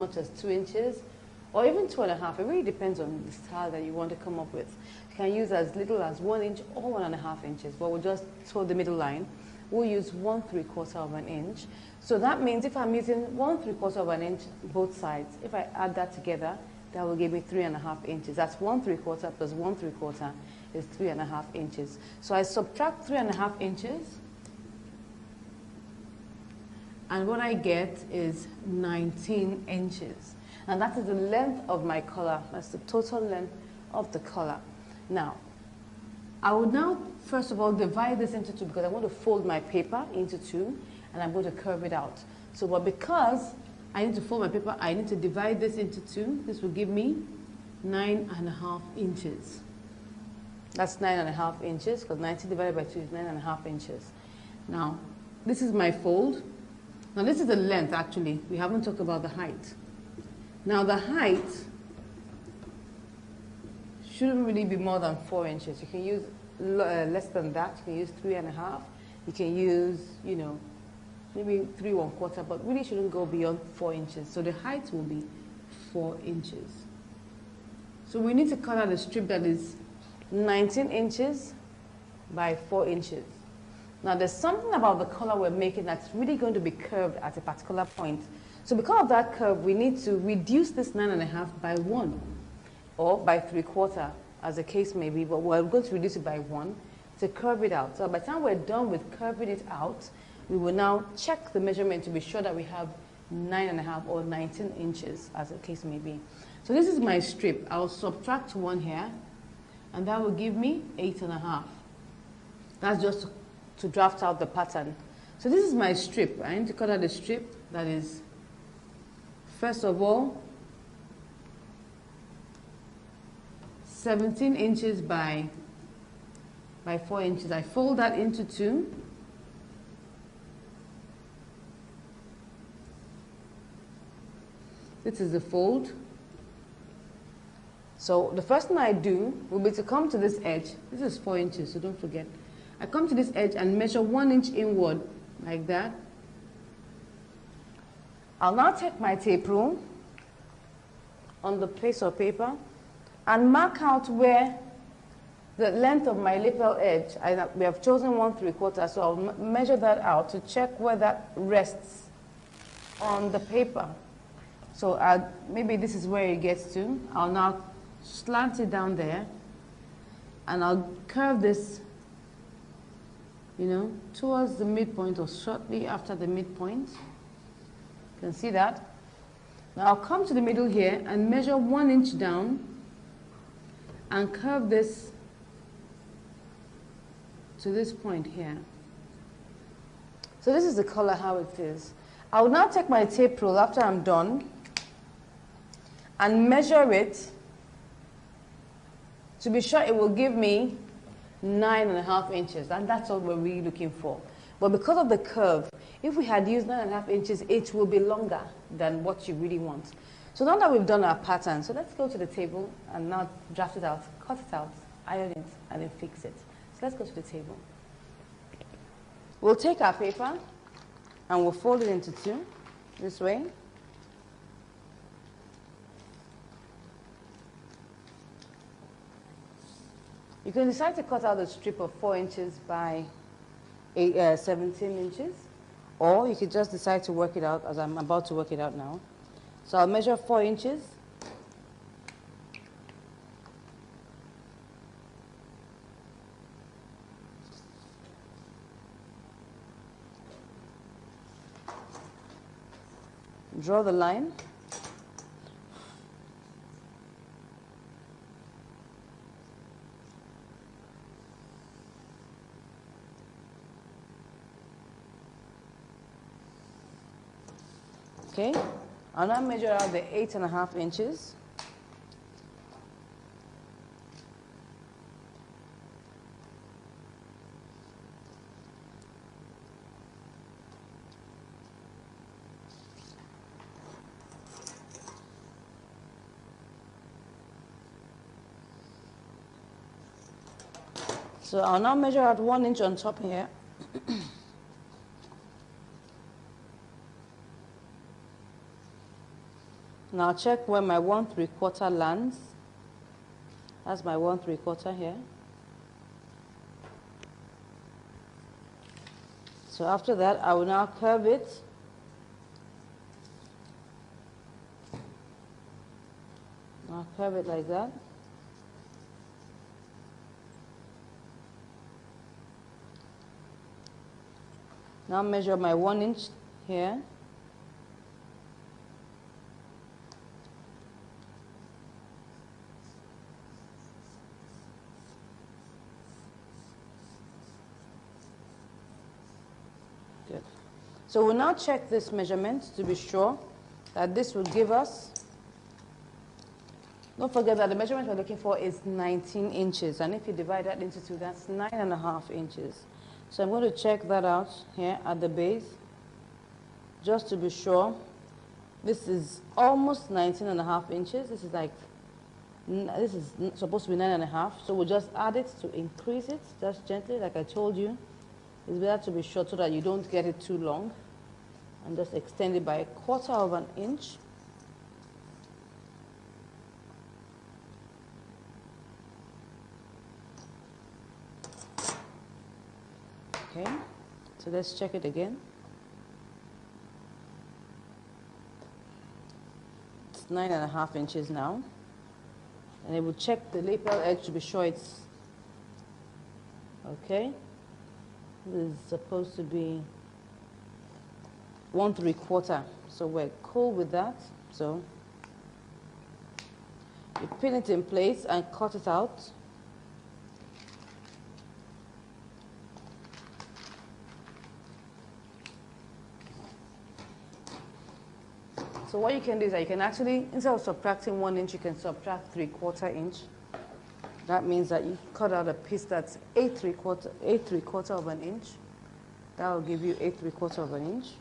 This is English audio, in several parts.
much as 2 inches or even 2.5. It really depends on the style that you want to come up with. You can use as little as 1 inch or 1.5 inches, but we'll just toe the middle line. We'll use 1/3 of an inch. So that means if I'm using 1/3 of an inch both sides, if I add that together, that will give me 3.5 inches. That's 1/3 plus 1/3 is 3.5 inches. So I subtract 3.5 inches, and what I get is 19 inches. And that is the length of my collar. That's the total length of the collar. Now, I would now, first of all, divide this into two because I want to fold my paper into two, and I'm going to curve it out. So, but because I need to fold my paper, I need to divide this into two. This will give me 9.5 inches. That's 9.5 inches, because 90 divided by 2 is 9.5 inches. Now, this is my fold. Now, this is the length, actually. We haven't talked about the height. Now, the height shouldn't really be more than 4 inches. You can use less than that. You can use 3.5. You can use, you know, maybe 3¼ but really shouldn't go beyond 4 inches. So the height will be 4 inches. So we need to cut out a strip that is 19 inches by 4 inches. Now there's something about the color we're making that's really going to be curved at a particular point. So because of that curve, we need to reduce this 9.5 by 1 or by 3/4 as the case may be, but we're going to reduce it by 1 to curve it out. So by the time we're done with curving it out, we will now check the measurement to be sure that we have 9.5 or 19 inches as the case may be. So this is my strip. I'll subtract 1 here, and that will give me 8.5. That's just to draft out the pattern. So this is my strip. I need to cut out a strip that is, first of all, 17 inches by 4 inches. I fold that into two. This is the fold. So the first thing I do will be to come to this edge. This is 4 inches, so don't forget. I come to this edge and measure 1 inch inward, like that. I'll now take my tape rule on the piece of paper and mark out where the length of my lapel edge, we have chosen 1/3, so I'll measure that out to check where that rests on the paper. So maybe this is where it gets to. I'll now slant it down there, and I'll curve this, you know, towards the midpoint or shortly after the midpoint. You can see that. Now I'll come to the middle here and measure 1 inch down and curve this to this point here. So this is the color how it is. I will now take my tape rule after I'm done and measure it to be sure it will give me 9.5 inches, and that's all we're really looking for. But because of the curve, if we had used 9.5 inches, it will be longer than what you really want. So now that we've done our pattern, so let's go to the table and now draft it out, cut it out, iron it, and then fix it. So let's go to the table. We'll take our paper and we'll fold it into two, this way. You can decide to cut out a strip of 4 inches by 17 inches, or you could just decide to work it out as I'm about to work it out now. So I'll measure 4 inches. Draw the line. Okay, I'll now measure out the 8.5 inches. So I'll now measure out 1 inch on top here. Now check where my 1/3 lands. That's my 1/3 here. So after that, I will now curve it. I'll curve it like that. Now measure my 1 inch here. Good. So we'll now check this measurement to be sure that this will give us. Don't forget that the measurement we're looking for is 19 inches. And if you divide that into 2, that's 9.5 inches. So I'm going to check that out here at the base, just to be sure. This is almost 19.5 inches. This is supposed to be 9.5. So we'll just add it to increase it, just gently, like I told you. It's better to be short so that you don't get it too long. And just extend it by 1/4 inch. Okay, so let's check it again. It's 9.5 inches now. And it will check the lapel edge to be sure it's okay. This is supposed to be 1/3. So we're cool with that. So you pin it in place and cut it out. So what you can do is that you can actually, instead of subtracting 1 inch, you can subtract 3/4 inch. That means that you cut out a piece that's 8/3 inch. That will give you 8/3 inch.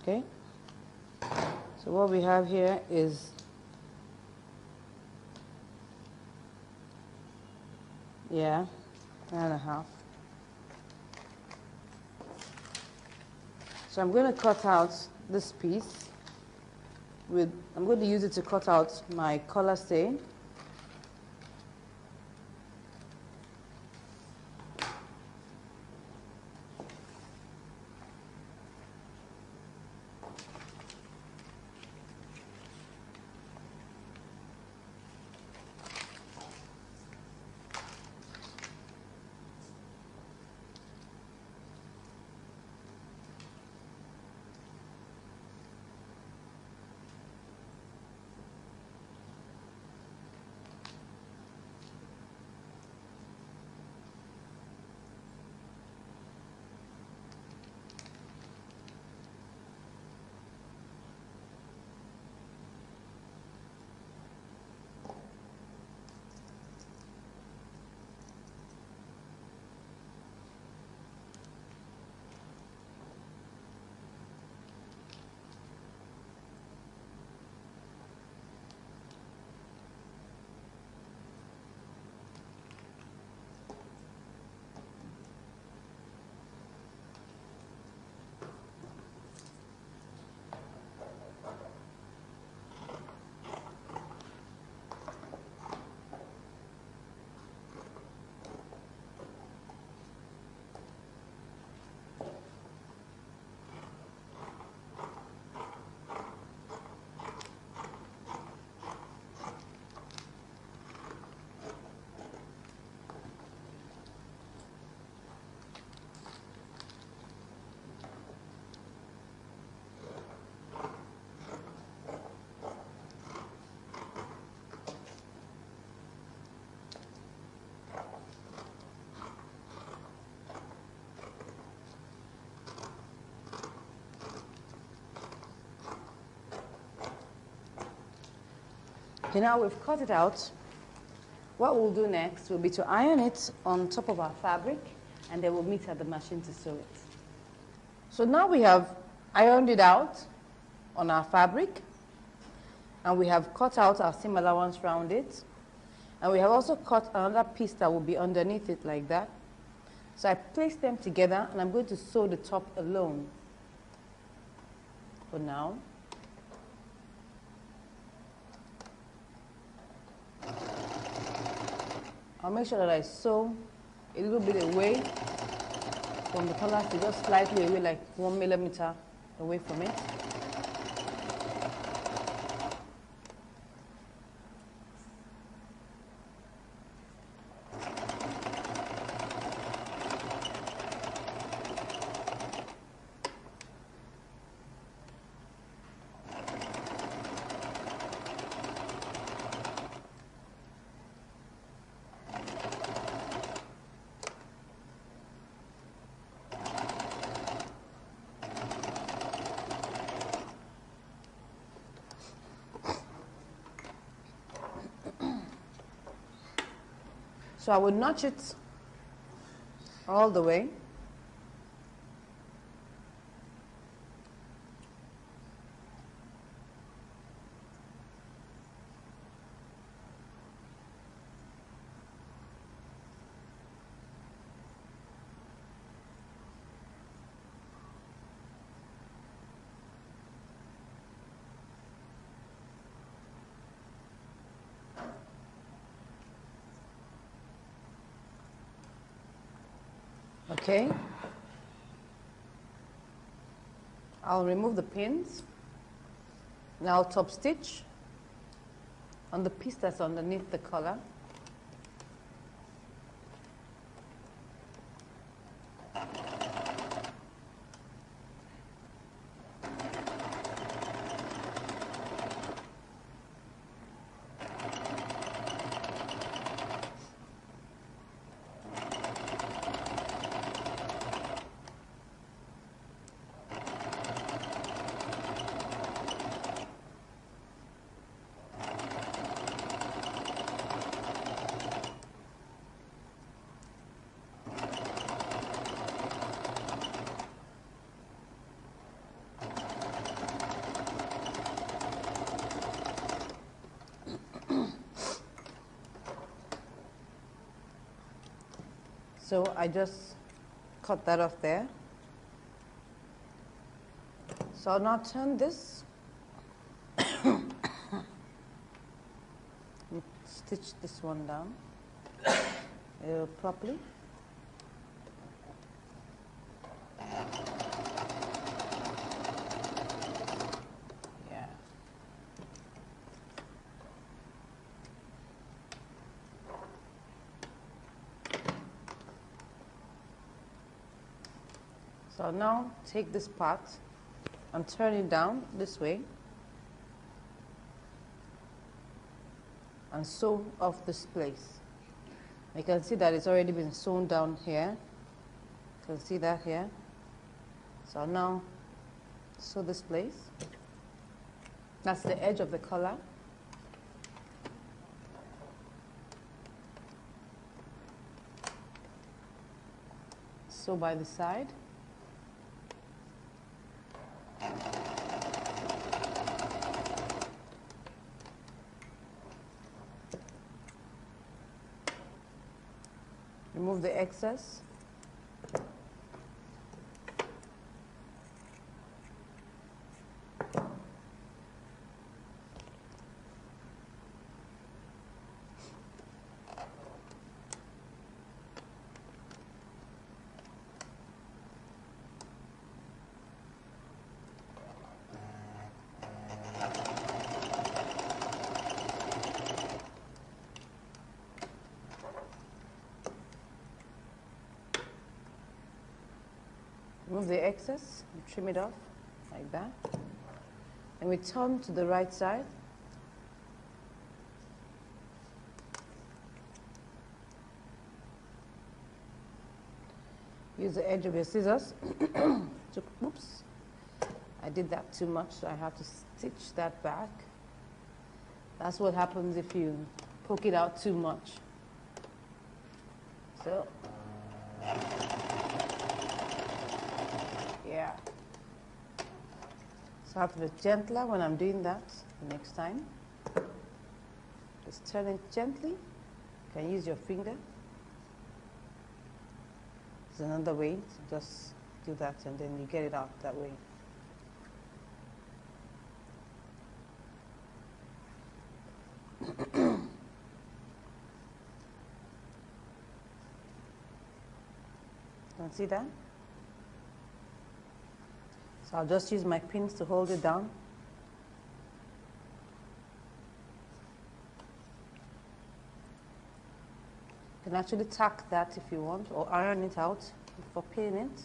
Okay, so what we have here is, yeah, 9.5. So I'm going to cut out this piece with, I'm going to use it to cut out my collar stain. Okay, now we've cut it out. What we'll do next will be to iron it on top of our fabric, and then we'll meet at the machine to sew it. So now we have ironed it out on our fabric, and we have cut out our seam allowance around it, and we have also cut another piece that will be underneath it like that. So I place them together, and I'm going to sew the top alone for now. I'll make sure that I sew a little bit away from the collar, so just slightly away, like 1 millimeter away from it. So I would notch it all the way. Okay, I'll remove the pins. Now top stitch on the piece that's underneath the collar. So I just cut that off there. So I'll now turn this, stitch this one down properly. Yeah. So I'll now take this part and turn it down this way and sew off this place. You can see that it's already been sewn down here. You can see that here. So I'll now sew this place. That's the edge of the collar. Sew by the side. Remove the excess. Remove the excess, trim it off like that. And we turn to the right side. Use the edge of your scissors. Oops, I did that too much, so I have to stitch that back. That's what happens if you poke it out too much. So, yeah. So I have to be gentler when I'm doing that the next time. Just turn it gently. You can use your finger. There's another way to just do that, and then you get it out that way. Don't see that? So I'll just use my pins to hold it down. You can actually tack that if you want, or iron it out before pinning it.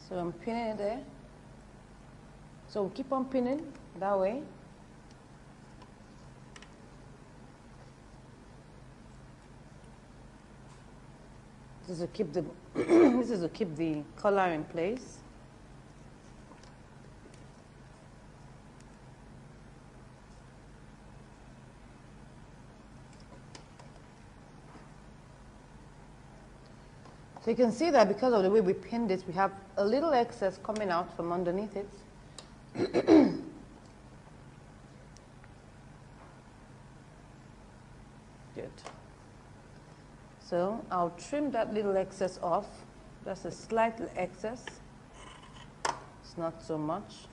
So I'm pinning it there. So we'll keep on pinning that way. This is to keep the this is to keep the collar in place. So you can see that because of the way we pinned it, we have a little excess coming out from underneath it. Good. So I'll trim that little excess off. That's a slight excess. It's not so much.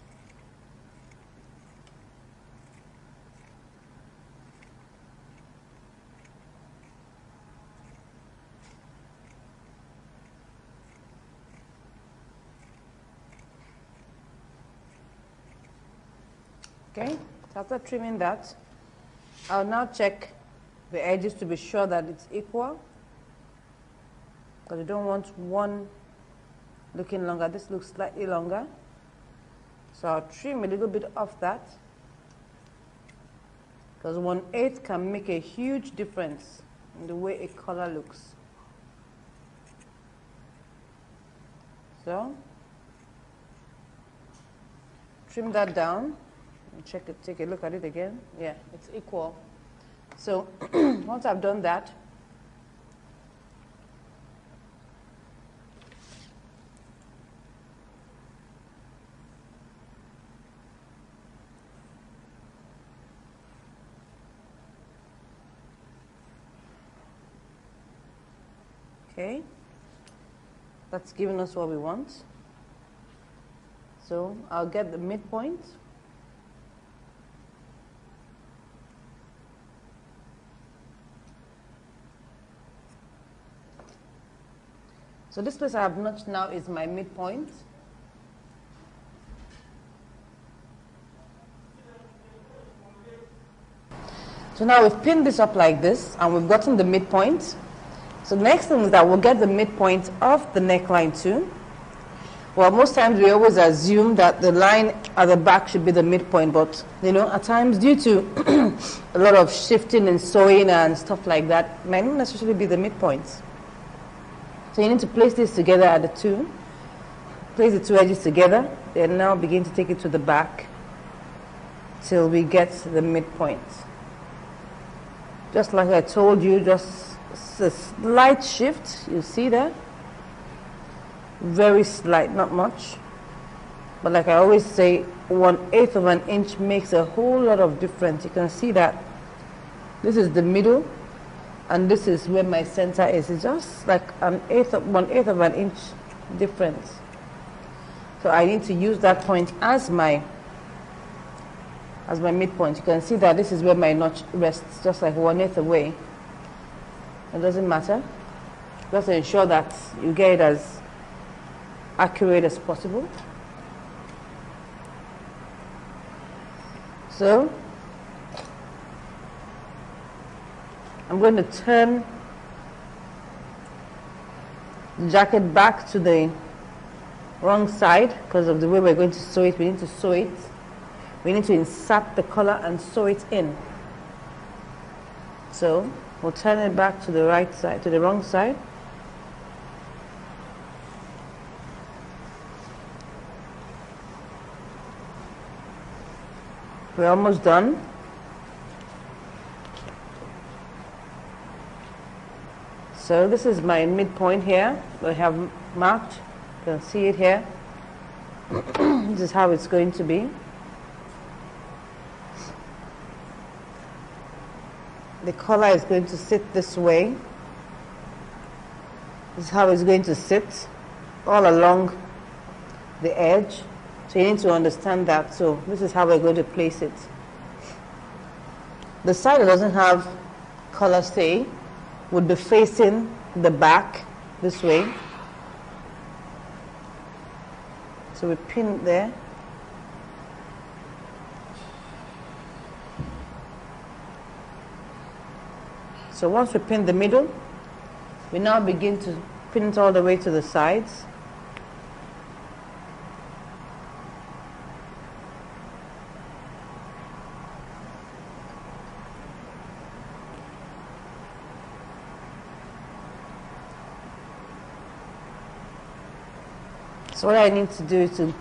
Okay, so after trimming that, I'll now check the edges to be sure that it's equal, because you don't want one looking longer. This looks slightly longer, so I'll trim a little bit off that, because 1/8 can make a huge difference in the way a color looks. So trim that down. Check it, take a look at it again. Yeah, it's equal. So once I've done that, okay, that's giving us what we want. So I'll get the midpoint. So this place I have notched now is my midpoint. So now we've pinned this up like this, and we've gotten the midpoint. So the next thing is that we'll get the midpoint of the neckline too. Well, most times we always assume that the line at the back should be the midpoint, but you know, at times due to a lot of shifting and sewing and stuff like that, it might not necessarily be the midpoint. So you need to place this together at the two. Place the two edges together, then now begin to take it to the back till we get the midpoint. Just like I told you, just a slight shift, you see that? Very slight, not much. But like I always say, 1/8 of an inch makes a whole lot of difference. You can see that this is the middle, and this is where my center is. It's just like 1/8 of an inch difference. So I need to use that point as my midpoint. You can see that this is where my notch rests, just like 1/8 away. It doesn't matter. Just ensure that you get it as accurate as possible. So I'm going to turn the jacket back to the wrong side because of the way we're going to sew it. We need to sew it. We need to insert the collar and sew it in. So we'll turn it back to the right side, to the wrong side. We're almost done. So this is my midpoint here. I have marked. You can see it here. This is how it's going to be. The collar is going to sit this way. This is how it's going to sit all along the edge. So you need to understand that. So this is how we're going to place it. The side that doesn't have collar stay would be facing the back this way. So we pin it there. So once we pin the middle, we now begin to pin it all the way to the sides. So what I need to do is to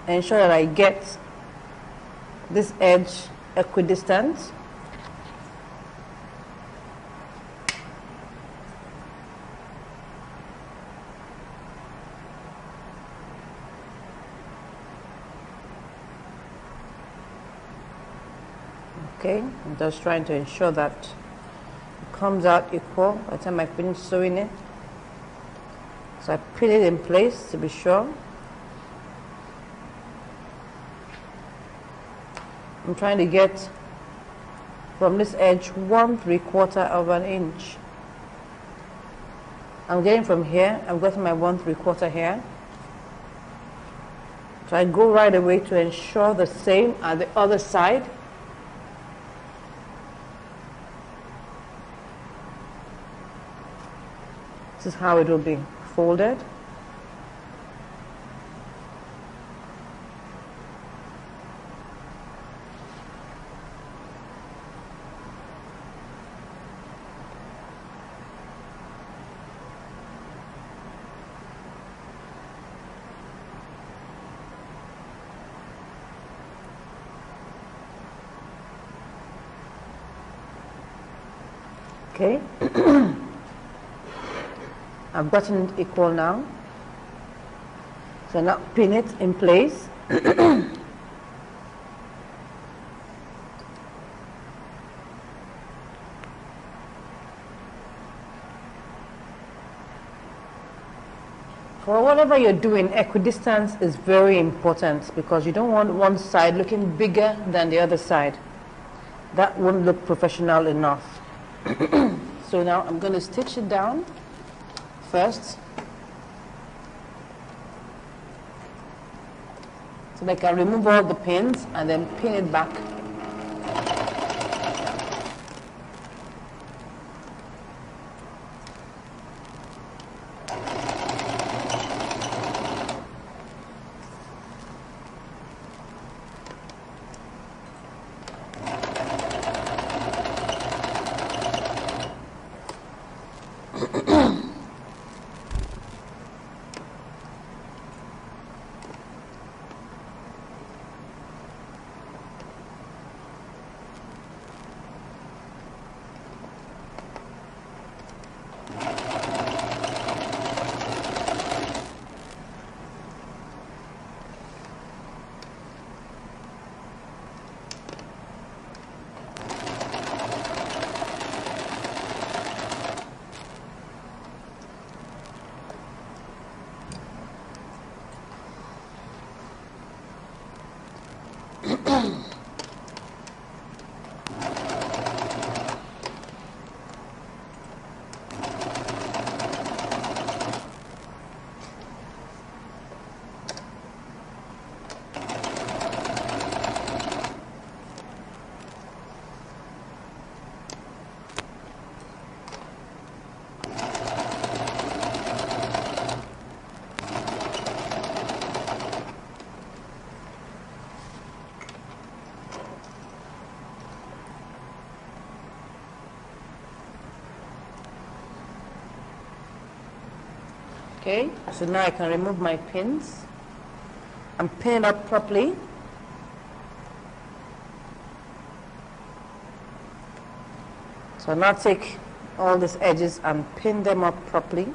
ensure that I get this edge equidistant. Okay, I'm just trying to ensure that it comes out equal by the time I finish sewing it. So I pin it in place to be sure. I'm trying to get from this edge 1/3 of an inch. I'm getting from here, I've got my 1/3 here. So I go right away to ensure the same at the other side. This is how it will be folded. Okay. I've gotten it equal now. So now pin it in place. For whatever you're doing, equidistance is very important because you don't want one side looking bigger than the other side. That won't look professional enough. So now I'm going to stitch it down first, so I can remove all the pins and then pin it back. Okay, so now I can remove my pins and pin it up properly. So now take all these edges and pin them up properly.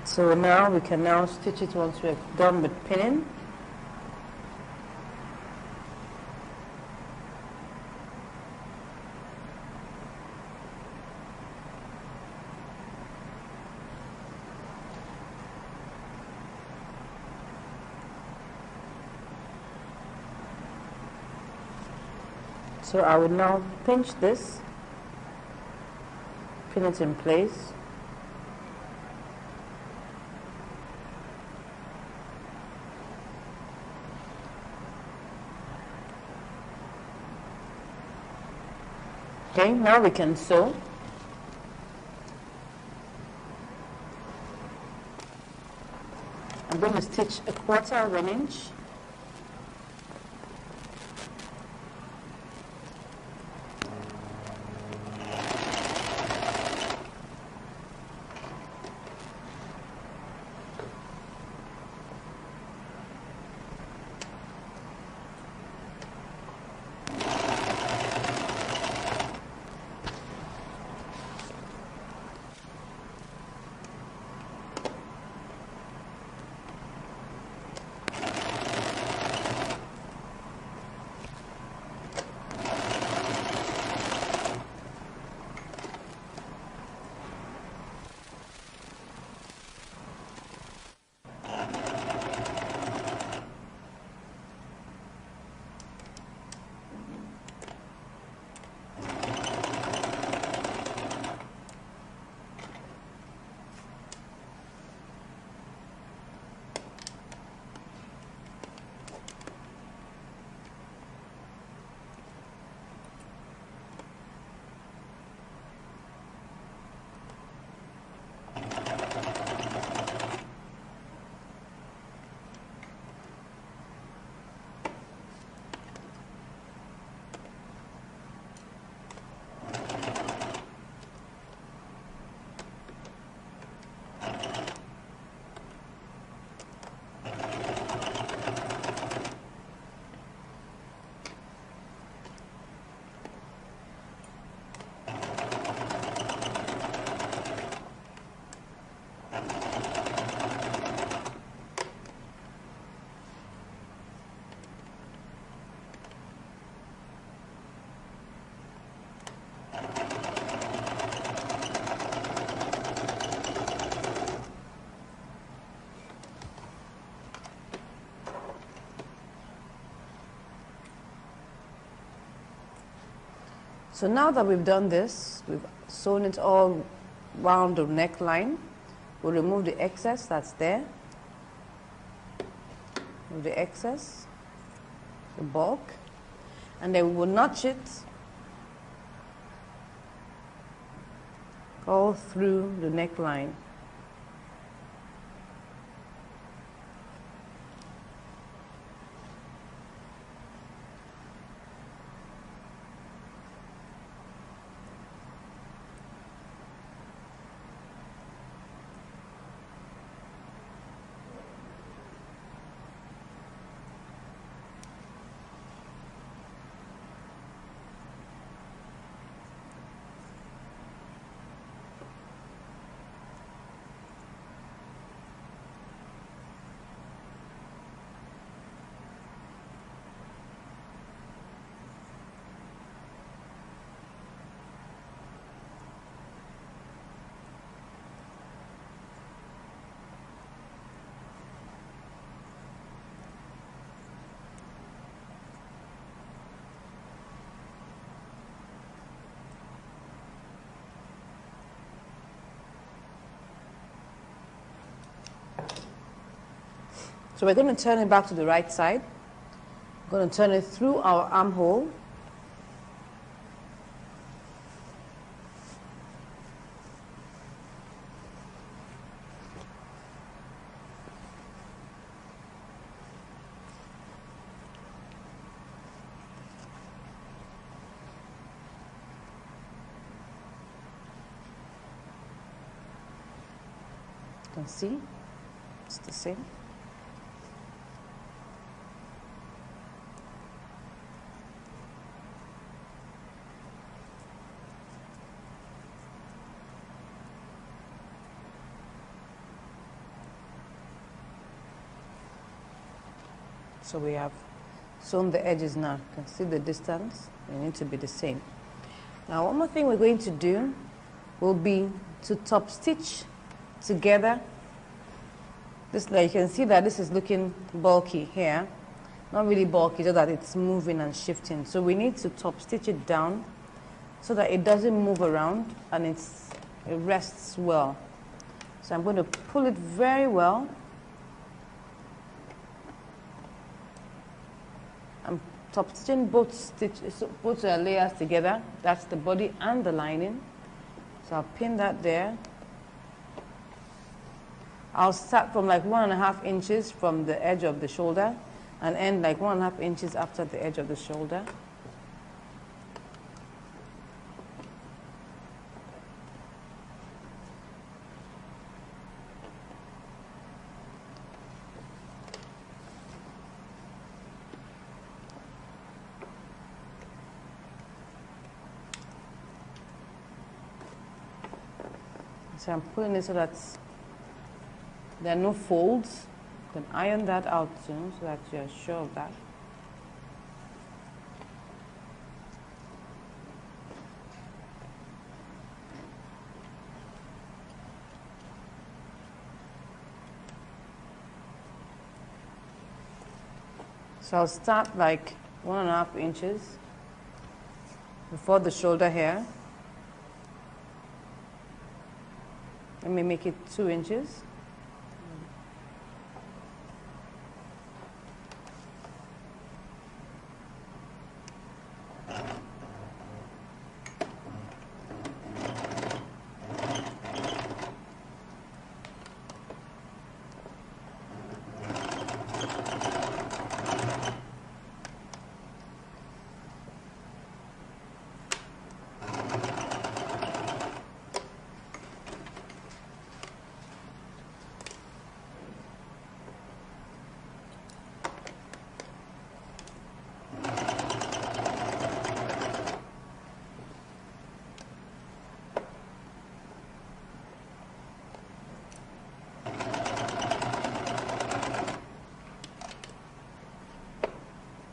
So now we can now stitch it once we're done with pinning. So I will now pinch this, pin it in place. Okay, now we can sew. I'm going to stitch a 1/4 of an inch. So now that we've done this, we've sewn it all round the neckline. We'll remove the excess that's there. Remove the excess, the bulk, and then we will notch it all through the neckline. So we're going to turn it back to the right side. We're going to turn it through our armhole. You can see it's the same. So we have sewn the edges now. You can see the distance. They need to be the same. Now one more thing we're going to do will be to top stitch together. This, like you can see that this is looking bulky here. Not really bulky, just that it's moving and shifting. So we need to top stitch it down so that it doesn't move around and it rests well. So I'm going to pull it very well. I'm top stitching both layers together. That's the body and the lining. So I'll pin that there. I'll start from like 1.5 inches from the edge of the shoulder and end like 1.5 inches after the edge of the shoulder. So I'm pulling it so that there are no folds. You can iron that out soon so that you're sure of that. So I'll start like 1.5 inches before the shoulder here. Let me make it 2 inches.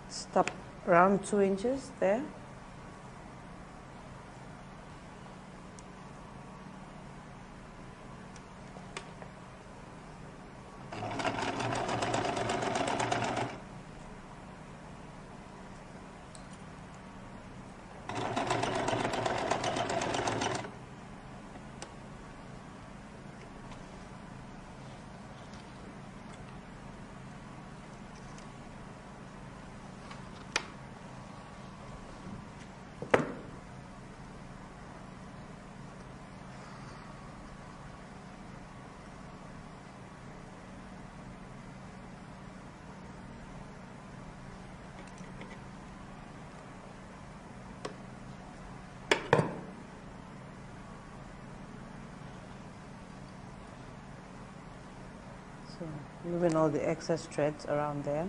Stop around 2 inches there. So moving all the excess threads around there.